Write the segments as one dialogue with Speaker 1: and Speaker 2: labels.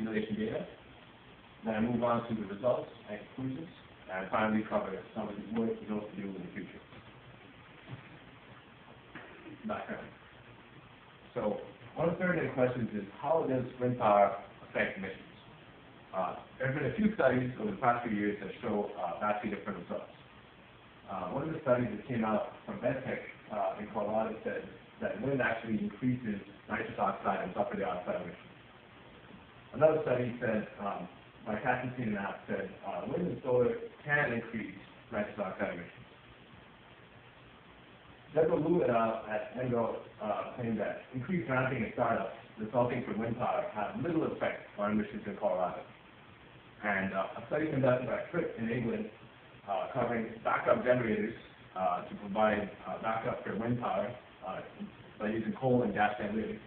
Speaker 1: simulation data, then I move on to the results and conclusions, and finally cover some of the work we hope to do in the future. Background. So, one of the pertinent questions is, how does wind power affect emissions? There have been a few studies over the past few years that show vastly different results. One of the studies that came out from Medtech in Colorado said that wind actually increases nitrous oxide and sulfur dioxide emissions. Another study said, by Castleton and App, said wind and solar can increase nitrous oxide emissions. Deborah Liu et al. At Engel claimed that increased ramping and startups resulting from wind power have little effect on emissions in Colorado. And a study conducted by Tripp in England covering backup generators to provide backup for wind power by using coal and gas generators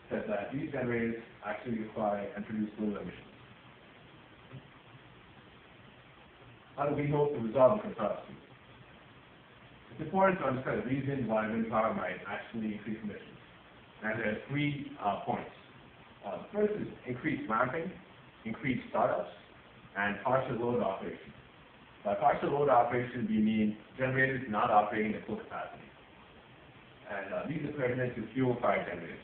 Speaker 1: said that these generators actually require and produce little emissions. How do we hope to resolve the controversy? It's important to understand the reasons why wind power might actually increase emissions. And there are 3 points. The first is increased ramping, increased startups, and partial load operation. By partial load operation, we mean generators not operating at full capacity. And these are pertinent to fuel-fired generators.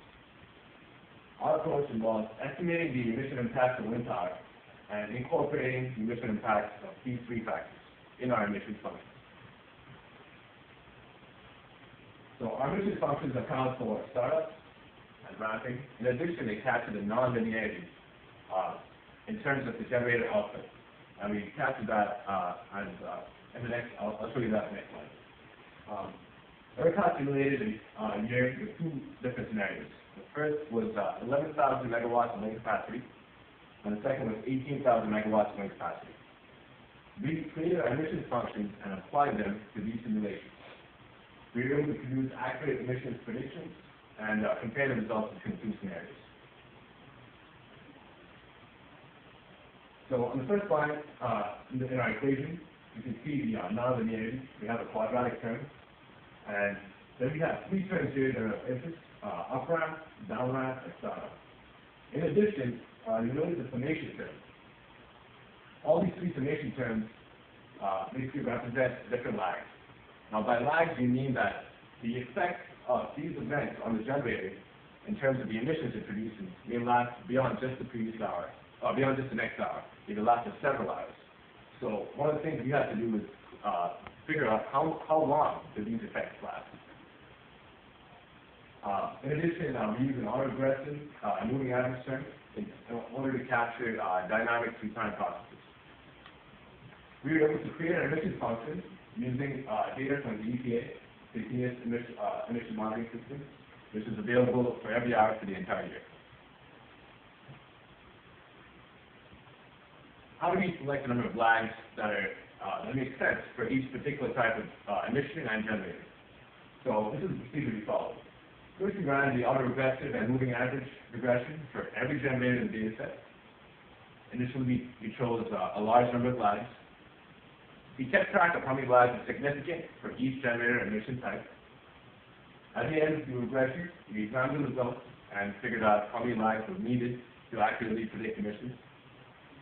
Speaker 1: Our approach involves estimating the emission impacts of wind power and incorporating the emission impacts of these 3 factors in our emissions functions. So our emissions functions account for startups and ramping. In addition, they capture the non-linearity in terms of the generator output. And we captured that in the next, I'll show you that in the next slide. ERCOT simulated a year with 2 different scenarios. The first was 11,000 megawatts of wind capacity, and the second was 18,000 megawatts of wind capacity. We created our emissions functions and applied them to these simulations. We were able to produce accurate emissions predictions and compare the results between 2 scenarios. So on the first line, in our equation, you can see the non-linearity. We have a quadratic term, and then we have 3 terms here that are of interest: up ramp, down ramp, and startup. In addition, you notice the summation term. All these 3 summation terms basically represent different lags. Now, by lags, you mean that the effect of these events on the generator, in terms of the emissions it produces, may last beyond just the previous hour, or beyond just the next hour. It will last for several hours. So one of the things we have to do is figure out how long do these effects last. In addition, we use an autoregression and moving average term in order to capture dynamic time processes. We were able to create an emission function using data from the EPA, the Continuous Emission Monitoring System, which is available for every hour for the entire year. How do we select the number of lags that make sense for each particular type of emission and generator? So this is the procedure we follow. First, we ran the autoregressive and moving average regression for every generator in the data set. Initially, we chose a large number of lags. We kept track of how many lags are significant for each generator and emission type. At the end of the regression, we examined the results and figured out how many lags were needed to accurately predict emissions.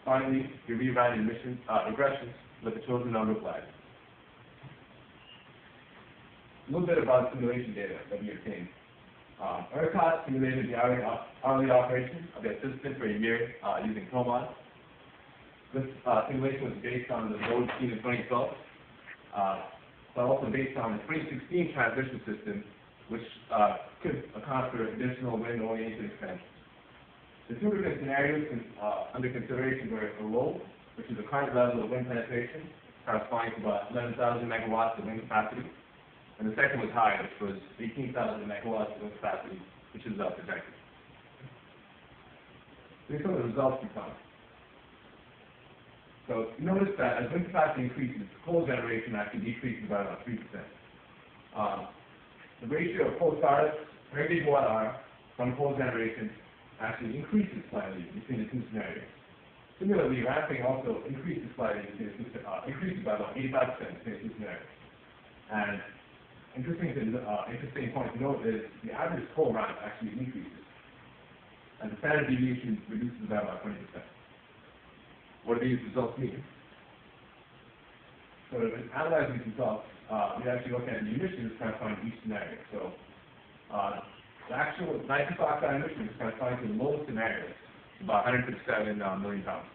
Speaker 1: Finally, we reran regressions with the chosen number of lags. A little bit about simulation data that we obtained. ERCOT simulated the hourly operation of the system for a year using ProMod. This simulation was based on the load seen in 2012, but also based on the 2016 transmission system, which could account for additional wind-oriented expansions. The 2 different scenarios under consideration were a low, which is the current level of wind penetration, corresponding to about 11,000 megawatts of wind capacity, and the second was high, which was 18,000 megawatts of wind capacity, which is projected. These are the results we found. So notice that as wind capacity increases, coal generation actually decreases by about 3%. The ratio of coal startups per gigawatt hour from coal generation actually increases slightly between the 2 scenarios. Similarly, ramping also increases slightly between the 2, increases by about 85% between the 2 scenarios. And interesting point to note is the average coal ramp actually increases. and the standard deviation reduces by about 20%. What do these results mean? So to analyze these results, we actually look at the emissions corresponding to each scenario. So the actual nitrous oxide emissions corresponding to the lowest scenario is about 157 million pounds.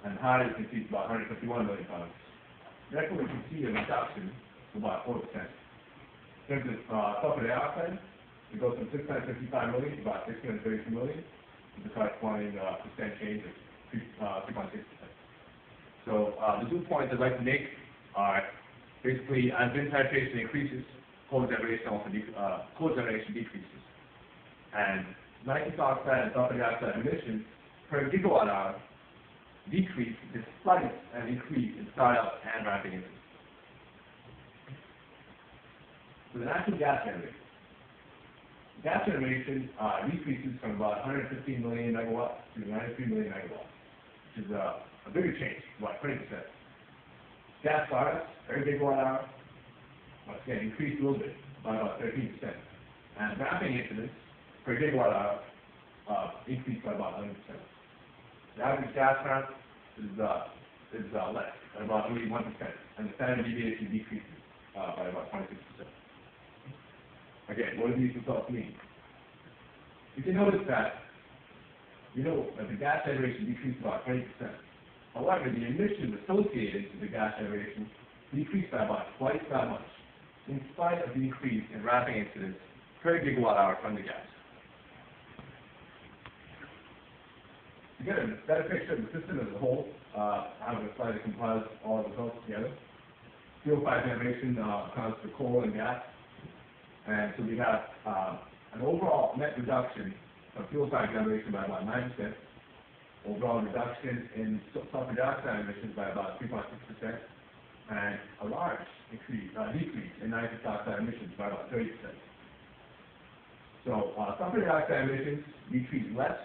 Speaker 1: And the highest you can see is about 151 million pounds. Therefore, we can see a reduction of about 4%. In terms of sulfur dioxide, it goes from 655 million to about 632 million, with the corresponding percent change of 3.6%. So the 2 points I'd like to make are basically as wind penetration increases, coal generation decreases. And nitrous oxide and sulfur dioxide emissions per gigawatt hour decrease despite an increase in startup and ramping interest. So the natural gas generation. Gas generation decreases from about 115 million megawatts to 93 million megawatts, which is a bigger change, about 20%. Gas startups per gigawatt hour, once again, increased a little bit by about 13%. And ramping incidents per gigawatt hour increased by about 100%. The average gas ramp is less, at about only 1%, and the standard deviation decreases by about 26%. Again, what do these results mean? You can notice that, that the gas generation decreased about 20%. However, the emissions associated with the gas generation decreased by about twice that much, in spite of the increase in ramping incidents per gigawatt hour from the gas. To get a better picture of the system as a whole, I have a slide that compiles all the results together. Fuel-fired generation accounts for coal and gas. And so we have an overall net reduction of fuel-fired generation by about 9%, overall reduction in sulfur dioxide emissions by about 3.6%, and a large decrease in nitrous oxide emissions by about 30%. So sulfur dioxide emissions decrease less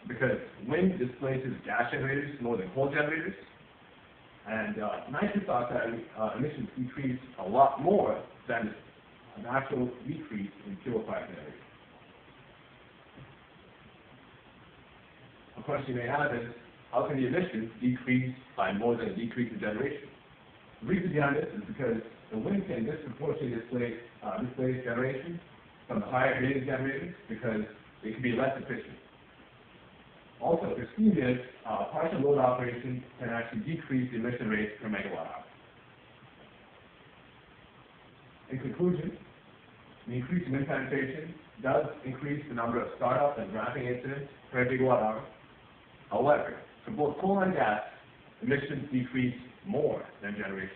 Speaker 1: because wind displaces gas generators more than coal generators, and nitrous oxide emissions decrease a lot more than an actual decrease in fuel-fired generation. A question you may have is, how can the emissions decrease by more than a decrease in generation? The reason behind this is because the wind can disproportionately displace generation from the higher rated generators because it can be less efficient. Also, for steam units, partial load operation can actually decrease the emission rates per megawatt hour. In conclusion, the increase in wind penetration does increase the number of startup and ramping incidents per gigawatt hour. However, for both coal and gas, emissions decrease more than generation.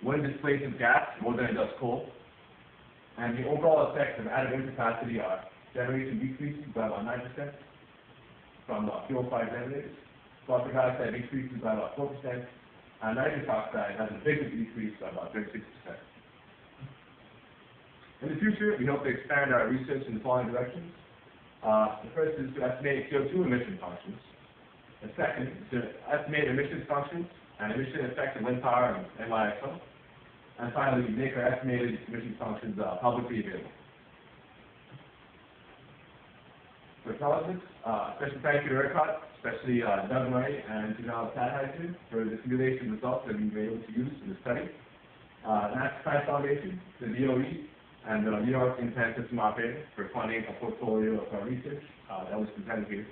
Speaker 1: Wind displaces gas more than it does coal, and the overall effects of added wind capacity are generation decreases by about 9% from fuel-fired generators, sulfur dioxide decreases by about 4%, and nitrous oxide has the biggest decrease by about 36%. In the future, we hope to expand our research in the following directions. The first is to estimate CO2 emission functions. The second is to estimate emissions functions and emission effects of wind power and NYXL. And finally, make our estimated emission functions publicly available. For intelligence, special thank you to ERCOT, especially Doug Murray and Janelle Tadheiser for the simulation results that we've been able to use in the study. National Science Foundation, the DOE, and the New York Independent System Operator for funding a portfolio of our research that was presented here.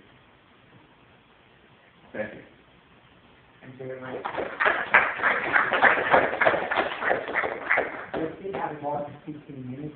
Speaker 1: Thank you.
Speaker 2: Thank you very much. We'll still have about 15 minutes